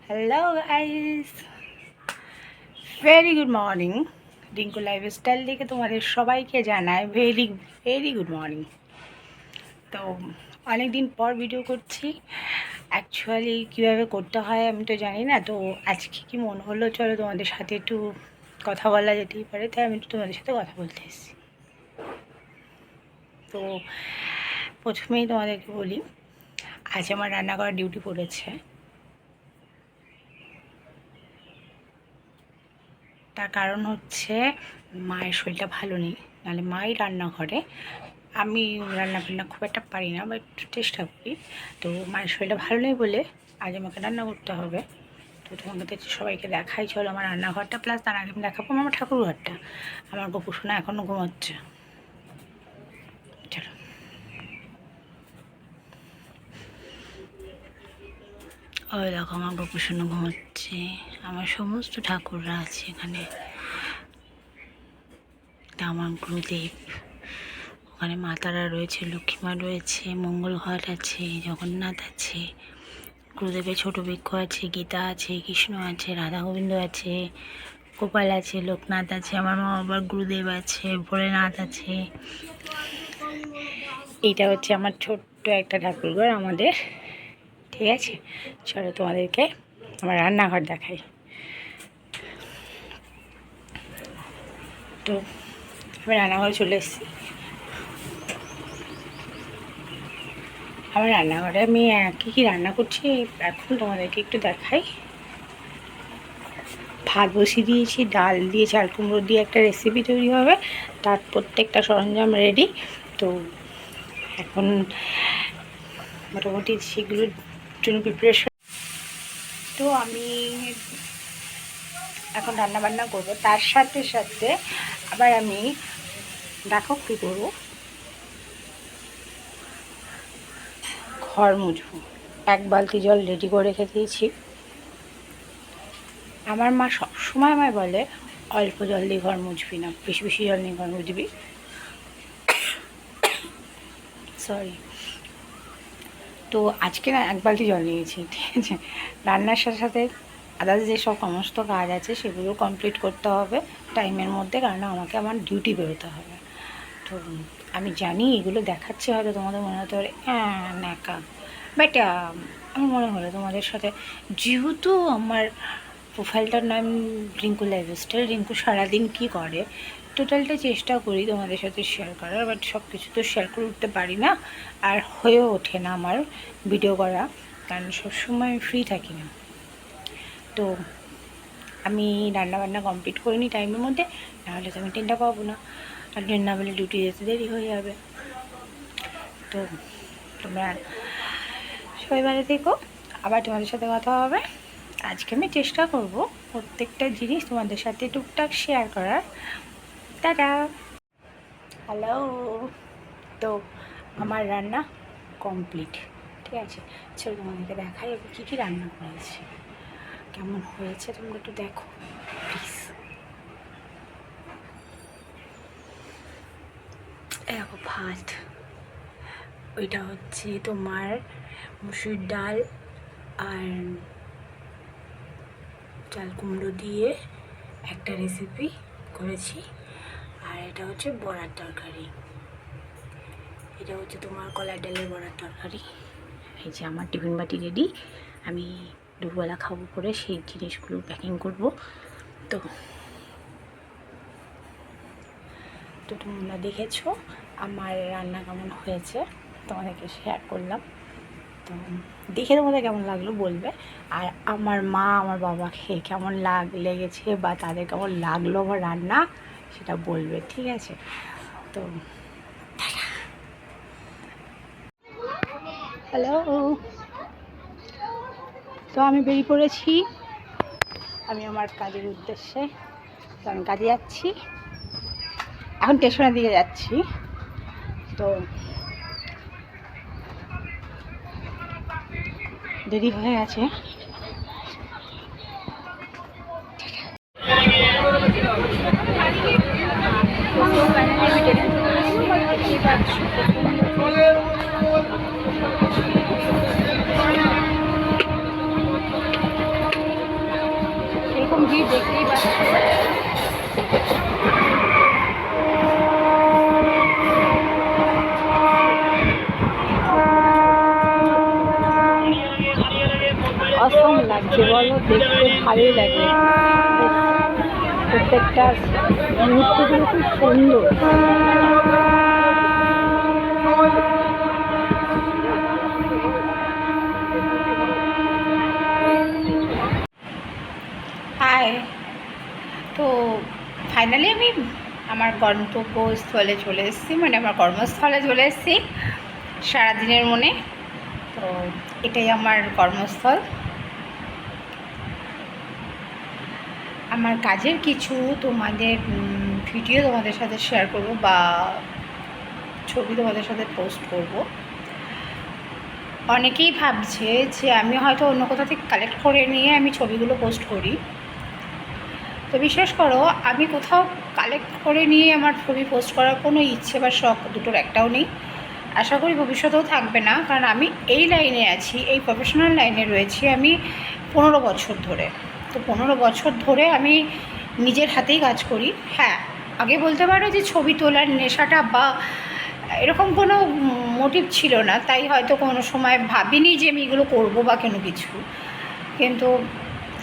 Hello guys, very good morning. Rinku lifestyle থেকে তোমাদের সবাইকে জানাই ভেরি ভেরি গুড মর্নিং। তো অনেক দিন পর ভিডিও করছি। অ্যাকচুয়ালি কীভাবে করতে হয় আমি তো জানি না। তো আজকে কি মনে হলো, চলো তোমাদের সাথে একটু কথা বলা যেতেই পারে, তাই আমি একটু তোমাদের সাথে কথা বলতে এসেছি। তো প্রথমেই তোমাদেরকে বলি, আজ আমার রান্না করার ডিউটি পড়েছে। তার কারণ হচ্ছে মায়ের শরীরটা ভালো নেই, নাহলে মাই রান্না করে। আমি রান্না বান্না খুব একটা পারি না, বা একটু চেষ্টা করি। তো মায়ের শরীরটা ভালো নেই বলে আজ আমাকে রান্না করতে হবে। তো তোমাদের সবাইকে দেখাই, চলো আমার রান্নাঘরটা, প্লাস তার আগে আমি দেখাবো আমার ঠাকুরঘরটা। আমার গোপুসোনা এখনও ঘুমাচ্ছে। চলো, ওই দেখো আমার গোপুসোনা ঘুমাচ্ছে। আমার সমস্ত ঠাকুররা আছে এখানে। আমার গুরুদেব, ওখানে মাতারা রয়েছে, লক্ষ্মীমা রয়েছে, মঙ্গল ঘট আছে, জগন্নাথ আছে, গুরুদেবের ছোট বৃক্ষ আছে, গীতা আছে, কৃষ্ণ আছে, রাধা গোবিন্দ আছে, গোপাল আছে, লোকনাথ আছে, আমার মা বাবার গুরুদেব আছে, ভোলেনাথ আছে। এইটা হচ্ছে আমার ছোট্ট একটা ঠাকুরঘর আমাদের। ঠিক আছে, চলো তোমাদেরকে আমার রান্নাঘর দেখাই। তো আমি রান্নাঘরে চলে এসেছি। আমার রান্নাঘরে আমি কী কী রান্না করছি এখন তোমাদেরকে একটু দেখাই। ভাত বসিয়ে দিয়েছি, ডাল দিয়ে, চাল কুমড়ো দিয়ে একটা রেসিপি তৈরি হবে, তার প্রত্যেকটা সরঞ্জাম রেডি। তো এখন মোটামুটি সেগুলোর জন্য প্রিপারেশন। তো আমি এখন রান্না বান্না করবো, তার সাথে সাথে আবার আমি দেখো কী করবো, ঘর মুছবো। এক বালতি জল রেডি করে রেখে দিয়েছি। আমার মা সবসময় আমায় বলে, অল্প জল দিয়ে ঘর মুছবি না, বেশি বেশি জল নিয়ে ঘর মুছবি। সরি। তো আজকে না এক বালতি জল নিয়েছি, ঠিক আছে। রান্নার সাথে সাথে আদার্স যেসব সমস্ত কাজ আছে সেগুলো কমপ্লিট করতে হবে টাইমের মধ্যে, কারণ আমাকে আমার ডিউটি বেরোতে হবে। তো আমি জানি এগুলো দেখাচ্ছি, হয়তো তোমাদের মনে হতে পারে ন্যাকা, বাট আমার মনে হলো তোমাদের সাথে, যেহেতু আমার প্রোফাইলটার নাম রিঙ্কু লাইফস্টাইল, রিঙ্কু সারাদিন কী করে টোটালটা চেষ্টা করি তোমাদের সাথে শেয়ার করার, বাট সব কিছু তো শেয়ার করে উঠতে পারি না, আর হয়েও ওঠে না আমার ভিডিও করা, কারণ সবসময় ফ্রি থাকি না। তো আমি রান্নাবান্না কমপ্লিট করিনি টাইমের মধ্যে, নাহলে তো আমি ট্রেনটা পাবো না, আর ট্রেন না পেলে ডিউটি যেতে দেরি হয়ে যাবে। তো তোমরা সবাই ভালো থেকো, আবার তোমাদের সাথে কথা হবে। আজকে আমি চেষ্টা করব প্রত্যেকটা জিনিস তোমাদের সাথে টুকটাক শেয়ার করার। টাটা। হ্যালো। তো আমার রান্না কমপ্লিট, ঠিক আছে। চলো তোমাদেরকে দেখাই আমি কী কী রান্না করেছি, কেমন হয়েছে তোমরা একটু দেখো প্লিজ। দেখো ভাত, ওইটা হচ্ছে তোমার মুসুর ডাল আর চাল কুমড়ো দিয়ে একটা রেসিপি করেছি, আর এটা হচ্ছে বড়ার তরকারি, এটা হচ্ছে তোমার কলার ডালের বড়ার তরকারি। এই যে আমার টিফিন বাটি রেডি, আমি দুপুরবেলা খাবো করে সেই জিনিসগুলো প্যাকিং করব। তো তো তোমরা দেখেছো আমার রান্না কেমন হয়েছে, তোমাদেরকে শেয়ার করলাম। তো দেখে তোমাদের কেমন লাগলো বলবে, আর আমার মা আমার বাবা খেয়ে কেমন লেগেছে বা তাদের কেমন লাগলো আমার রান্না সেটা বলবে, ঠিক আছে। তো হ্যালো। তো আমি বেরিয়ে পড়েছি, আমি আমার কাজের উদ্দেশ্যে। তো আমি কাজে যাচ্ছি, এখন স্টেশনের দিকে যাচ্ছি। তো দেরি হয়ে গেছে। অসম লাগছে বলো, দেখতে ভালোই লাগে। প্রত্যেকটা মুহূর্তগুলো খুব সুন্দর। হাই, তো ফাইনালি আমি আমার গন্তব্যস্থলে চলে এসেছি, মানে আমার কর্মস্থলে চলে এসেছি সারাদিনের মনে। তো এটাই আমার কর্মস্থল। আমার কাজের কিছু তোমাদের ভিডিও তোমাদের সাথে শেয়ার করব বা ছবি তোমাদের সাথে পোস্ট করব। অনেকেই ভাবছে যে আমি হয়তো অন্য কোথাও থেকে কালেক্ট করে নিয়ে আমি ছবিগুলো পোস্ট করি। তো বিশ্বাস করো, আমি কোথাও কালেক্ট করে নিয়ে আমার ছবি পোস্ট করার কোনো ইচ্ছে বা শখ দুটোর একটাও নেই। আশা করি ভবিষ্যতেও থাকবে না, কারণ আমি এই লাইনে আছি, এই প্রফেশনাল লাইনে রয়েছি আমি 15 বছর ধরে। তো 15 বছর ধরে আমি নিজের হাতেই কাজ করি। হ্যাঁ, আগে বলতে পারো যে ছবি তোলার নেশাটা বা এরকম কোনো মোটিভ ছিল না, তাই হয়তো কোনো সময় ভাবিনি যে আমি এগুলো করবো বা কোনো কিছু। কিন্তু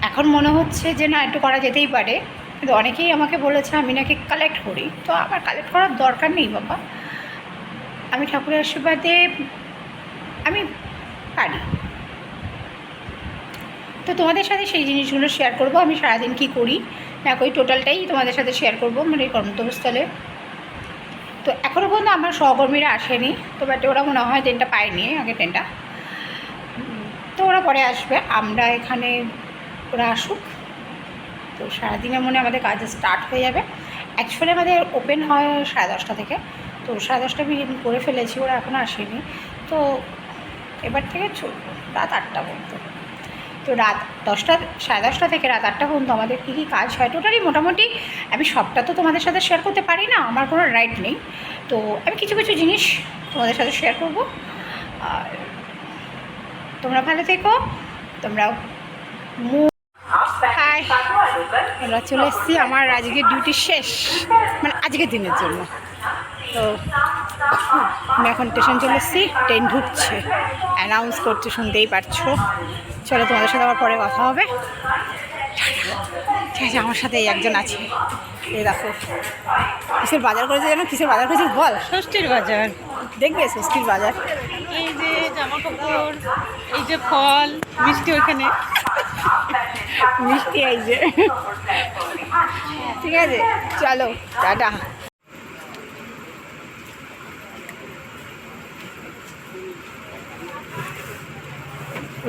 এখন মনে হচ্ছে যে না, একটু করা যেতেই পারে। কিন্তু অনেকেই আমাকে বলেছে আমি নাকি কালেক্ট করি, তো আমার কালেক্ট করার দরকার নেই বাবা। আমি ঠাকুরের আশীর্বাদে আমি পারি। তো তোমাদের সাথে সেই জিনিসগুলো শেয়ার করব। আমি সারাদিন কী করি না করি টোটালটাই তোমাদের সাথে শেয়ার করব আমার এই কর্মস্থলে। তো এখনও পর্যন্ত আমার সহকর্মীরা আসেনি, তো বাট ওরা মনে হয় ট্রেনটা পায়নি, আগে ট্রেনটা। তো ওরা পরে আসবে, আমরা এখানে ওরা আসুক। তো সারাদিনের মনে আমাদের কাজ স্টার্ট হয়ে যাবে। অ্যাকচুয়ালি আমাদের ওপেন হয় 10:30 থেকে, তো 10:30 আমি করে ফেলেছি, ওরা এখনও আসেনি। তো এবার থেকে চলবো রাত 8টা পর্যন্ত। তো রাত 10টা 10:30 থেকে রাত 8টা পর্যন্ত আমাদের কী কী কাজ হয় টোটালি মোটামুটি আমি সবটা তো তোমাদের সাথে শেয়ার করতে পারি না, আমার কোনো রাইট নেই। তো আমি কিছু কিছু জিনিস তোমাদের সাথে শেয়ার করব। আর তোমরা ভালো থেকো। তোমরা হাই, আমরা চলে এসেছি, আমার আজকে ডিউটি শেষ, মানে আজকের দিনের জন্য। তো আমি এখন স্টেশন চলে এসেছি, ট্রেন ঢুকছে, অ্যানাউন্স করছে, শুনতেই পারছো। চলো, তোমাদের সাথে আবার পরে কথা হবে। ঠিক আছে, আমার সাথে একজন আছে, এই দেখো কিসের বাজার করেছে, জানো কিসের বাজার করেছে বল? ষষ্ঠীর বাজার। দেখবে ষষ্ঠীর বাজার, এই যে জামা কাপড়, এই যে ফল মিষ্টি, ওইখানে মিষ্টি এই যে। ঠিক আছে, চলো টাটা।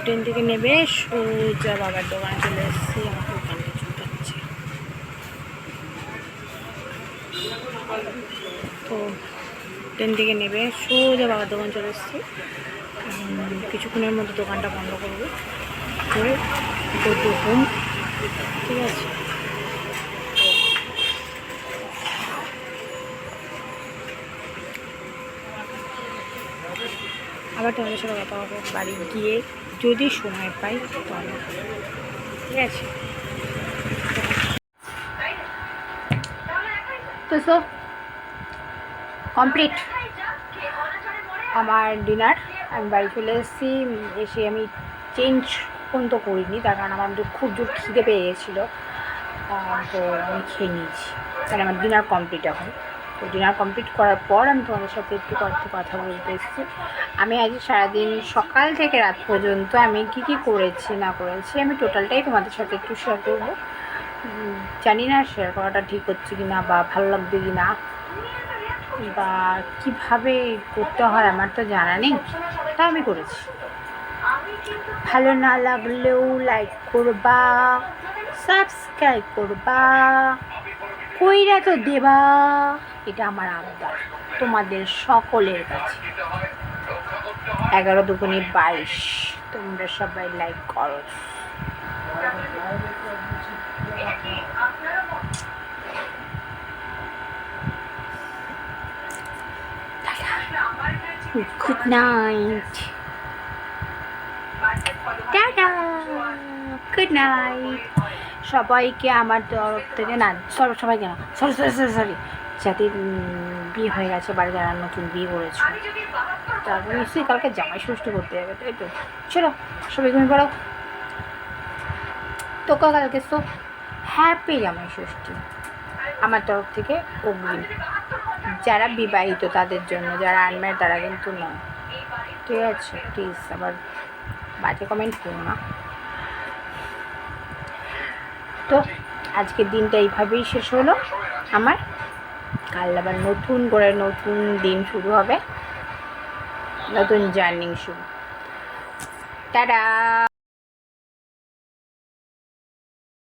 ট্রেন থেকে নেবে সোজা বাবার দোকানে চলে এসেছি, আমার দোকানে চুটাচ্ছে। তো ট্রেন থেকে নেবে সোজা বাবার দোকান চলে এসেছি। কিছুক্ষণের মধ্যে দোকানটা বন্ধ করবো করে হোম। ঠিক আছে, আবার তোমাদের সাথে কথা হবে বাড়ি গিয়ে, যদি সময় পাই তাহলে। ঠিক আছে, তো সো কমপ্লিট আমার ডিনার। আমি বাড়ি চলে এসেছি, এসে আমি চেঞ্জ পর্যন্ত করিনি, তার কারণ আমার খুব জোর খিদে পেয়ে গেছিলো। তো আমি খেয়ে নিয়েছি, তাহলে আমার ডিনার কমপ্লিট এখন। তো ডিনার কমপ্লিট করার পর আমি তোমাদের সাথে একটু কথা বলতে এসেছি। আমি আজ সারাদিন সকাল থেকে রাত পর্যন্ত আমি কি কি করেছি না করেছি আমি টোটালটাই তোমাদের সাথে একটু শেয়ার করবো। জানি না শেয়ার করাটা ঠিক হচ্ছে কি না বা ভালো লাগবে কি না বা কীভাবে করতে হয় আমার তো জানা নেই, তা আমি করেছি। ভালো না লাগলেও লাইক করবা, সাবস্ক্রাইব করবা, কইরা তো দেবা, এটা আমার আবদার তোমাদের সকলের কাছে। 11 দুগুণে 22, তোমরা সবাই লাইক করো। Good night, tata, good night সবাইকে আমার তরফ থেকে। না সবাইকে না, সরি যাদের বিয়ে হয়ে গেছে বাড়ি, যারা নতুন বিয়ে করেছে, তারপর নিশ্চয়ই কালকে জামাই ষষ্ঠী করতে যাবে, তাই তো। চলো সবাই ঘুমিয়ে পড়ো। তো কালকে তো হ্যাপি জামাই ষষ্ঠী আমার তরফ থেকে অগ্রিম। যারা বিবাহিত তাদের জন্য, যারা আনম্যারিড তারা কিন্তু নয়, ঠিক আছে? প্লিজ আবার বাজে কমেন্ট করো না। তো আজকের দিনটা এইভাবেই শেষ হলো আমার। কাল আবার নতুন করে নতুন দিন শুরু হবে, নতুন জার্নি শুরু। টাটা।